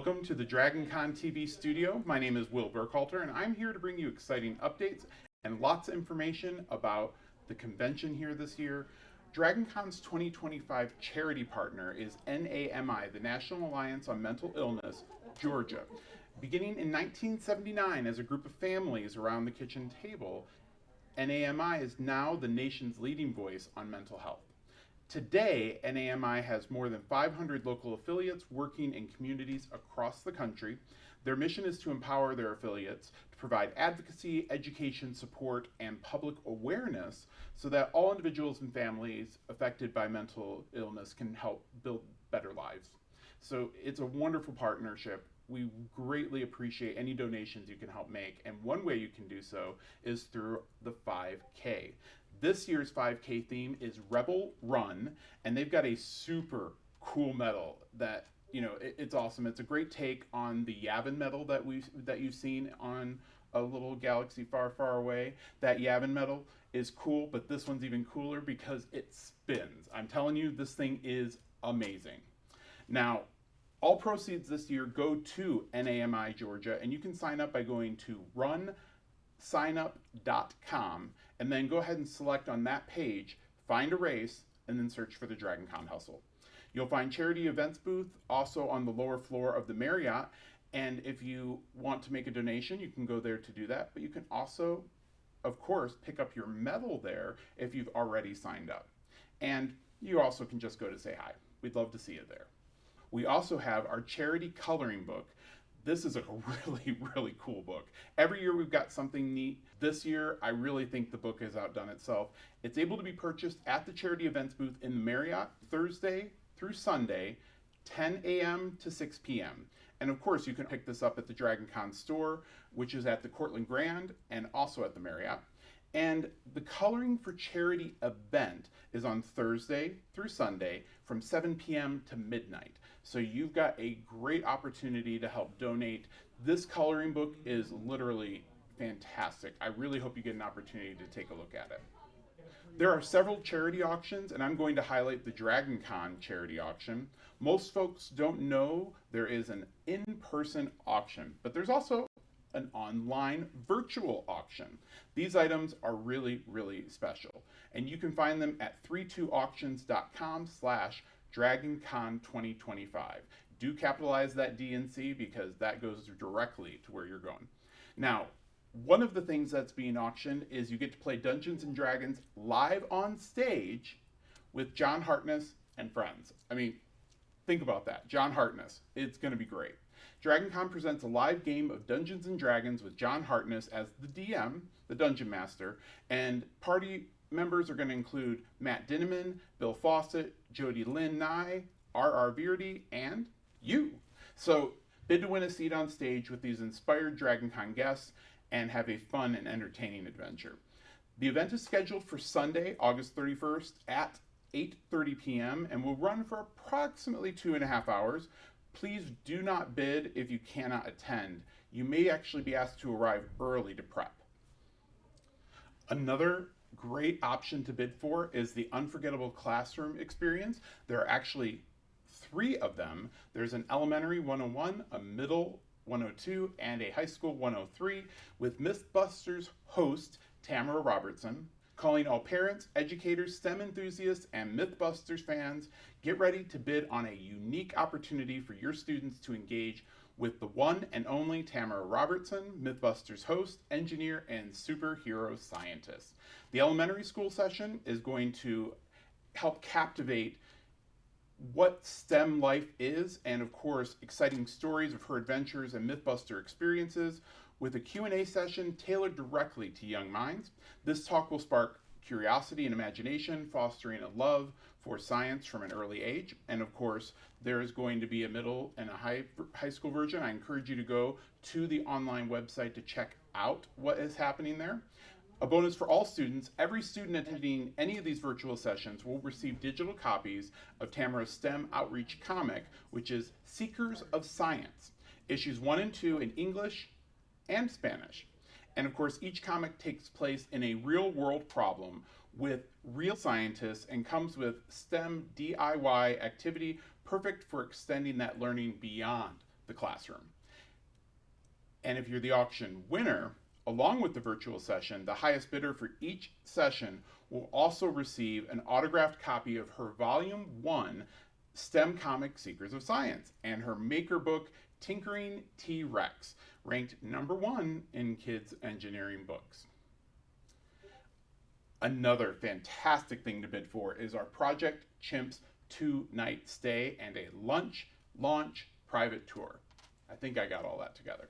Welcome to the DragonConTV studio. My name is Will Burkhalter, and I'm here to bring you exciting updates and lots of information about the convention here this year. DragonCon's 2025 charity partner is NAMI, the National Alliance on Mental Illness, Georgia. Beginning in 1979 as a group of families around the kitchen table, NAMI is now the nation's leading voice on mental health. Today, NAMI has more than 500 local affiliates working in communities across the country. Their mission is to empower their affiliates to provide advocacy, education, support, and public awareness so that all individuals and families affected by mental illness can help build better lives. So it's a wonderful partnership. We greatly appreciate any donations you can help make, and one way you can do so is through the 5K. This year's 5K theme is Rebel Run, and they've got a super cool medal that, it's awesome. It's a great take on the Yavin medal that you've seen on a little galaxy far, far away. That Yavin medal is cool, but this one's even cooler because it spins. I'm telling you, this thing is amazing. Now, all proceeds this year go to NAMI Georgia, and you can sign up by going to runsignup.com, and then go ahead and select on that page, find a race, and then search for the DragonCon Hustle. You'll find charity events booth also on the lower floor of the Marriott, and if you want to make a donation, you can go there to do that, but you can also, of course, pick up your medal there if you've already signed up. And you also can just go to say hi. We'd love to see you there. We also have our charity coloring book. This is a really, really cool book. Every year we've got something neat. This year, I really think the book has outdone itself. It's able to be purchased at the charity events booth in the Marriott Thursday through Sunday, 10 a.m. to 6 p.m. And of course, you can pick this up at the DragonCon store, which is at the Cortland Grand and also at the Marriott. And the Coloring for Charity event is on Thursday through Sunday from 7 p.m. to midnight. So you've got a great opportunity to help donate. This coloring book is literally fantastic. I really hope you get an opportunity to take a look at it. There are several charity auctions, and I'm going to highlight the DragonCon charity auction. Most folks don't know there is an in-person auction, but there's also an online virtual auction. These items are really, really special, and you can find them at 32auctions.com/DragonCon2025. Do capitalize that DNC because that goes directly to where you're going. Now, one of the things that's being auctioned is you get to play Dungeons and Dragons live on stage with John Hartness and friends. I mean, think about that. John Hartness. It's going to be great. DragonCon presents a live game of Dungeons and Dragons with John Hartness as the DM, the Dungeon Master, and party members are going to include Matt Dinneman, Bill Fawcett, Jody Lynn Nye, R.R. Beardy, and you. So bid to win a seat on stage with these inspired DragonCon guests and have a fun and entertaining adventure. The event is scheduled for Sunday, August 31st at 8:30 p.m. and will run for approximately 2.5 hours. Please do not bid if you cannot attend. You may actually be asked to arrive early to prep. Another great option to bid for is the Unforgettable Classroom Experience. There are actually 3 of them. There's an elementary 101, a middle 102, and a high school 103 with Mythbusters host Tamara Robertson. Calling all parents, educators, STEM enthusiasts, and Mythbusters fans, get ready to bid on a unique opportunity for your students to engage with the one and only Tamara Robertson, Mythbusters host, engineer, and superhero scientist. The elementary school session is going to help captivate what STEM life is, and of course, exciting stories of her adventures and Mythbuster experiences, with a Q&A session tailored directly to young minds. This talk will spark curiosity and imagination, fostering a love for science from an early age. And of course, there is going to be a middle and a high school version. I encourage you to go to the online website to check out what is happening there. A bonus for all students, every student attending any of these virtual sessions will receive digital copies of Tamara's STEM Outreach comic, which is Seekers of Science, issues 1 and 2 in English and Spanish. And of course, each comic takes place in a real world problem with real scientists and comes with STEM DIY activity perfect for extending that learning beyond the classroom. And if you're the auction winner, along with the virtual session, the highest bidder for each session will also receive an autographed copy of her Volume 1 STEM comic Seekers of Science and her maker book Tinkering T-Rex, ranked #1 in kids engineering books. Another fantastic thing to bid for is our Project Chimps 2-night stay and a lunch launch private tour. I think I got all that together.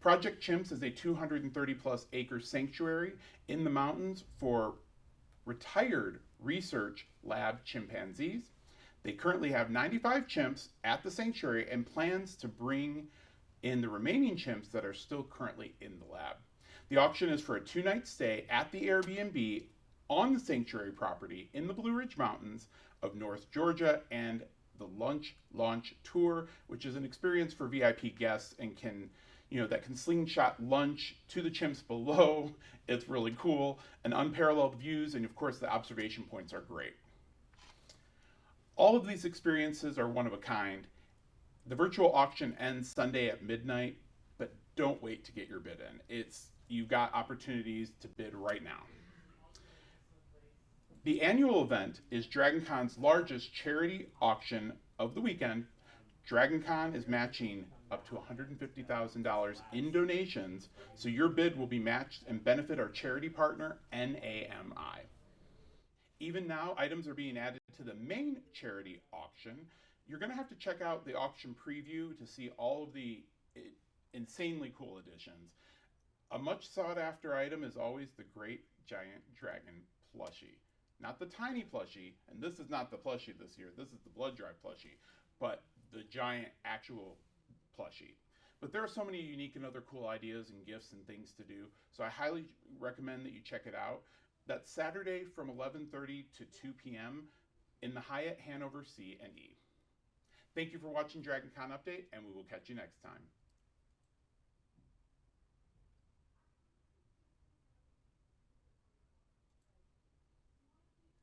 Project Chimps is a 230 plus acre sanctuary in the mountains for retired research lab chimpanzees. They currently have 95 chimps at the sanctuary and plans to bring in the remaining chimps that are still currently in the lab. The auction is for a 2-night stay at the Airbnb on the sanctuary property in the Blue Ridge Mountains of North Georgia, and the lunch launch tour, which is an experience for VIP guests and that can slingshot lunch to the chimps below. It's really cool, and unparalleled views, and of course the observation points are great. All of these experiences are one of a kind. The virtual auction ends Sunday at midnight, but don't wait to get your bid in. You've got opportunities to bid right now. The annual event is DragonCon's largest charity auction of the weekend. DragonCon is matching up to $150,000 in donations, so your bid will be matched and benefit our charity partner, NAMI. Even now, items are being added to the main charity auction. You're going to have to check out the auction preview to see all of the insanely cool additions. A much sought after item is always the great giant dragon plushie. Not the tiny plushie, and this is not the plushie this year, this is the blood drive plushie, but the giant actual plushie. But there are so many unique and other cool ideas and gifts and things to do, so I highly recommend that you check it out. That's Saturday from 11:30 to 2 p.m. in the Hyatt Hanover C&E. Thank you for watching DragonCon Update, and we will catch you next time.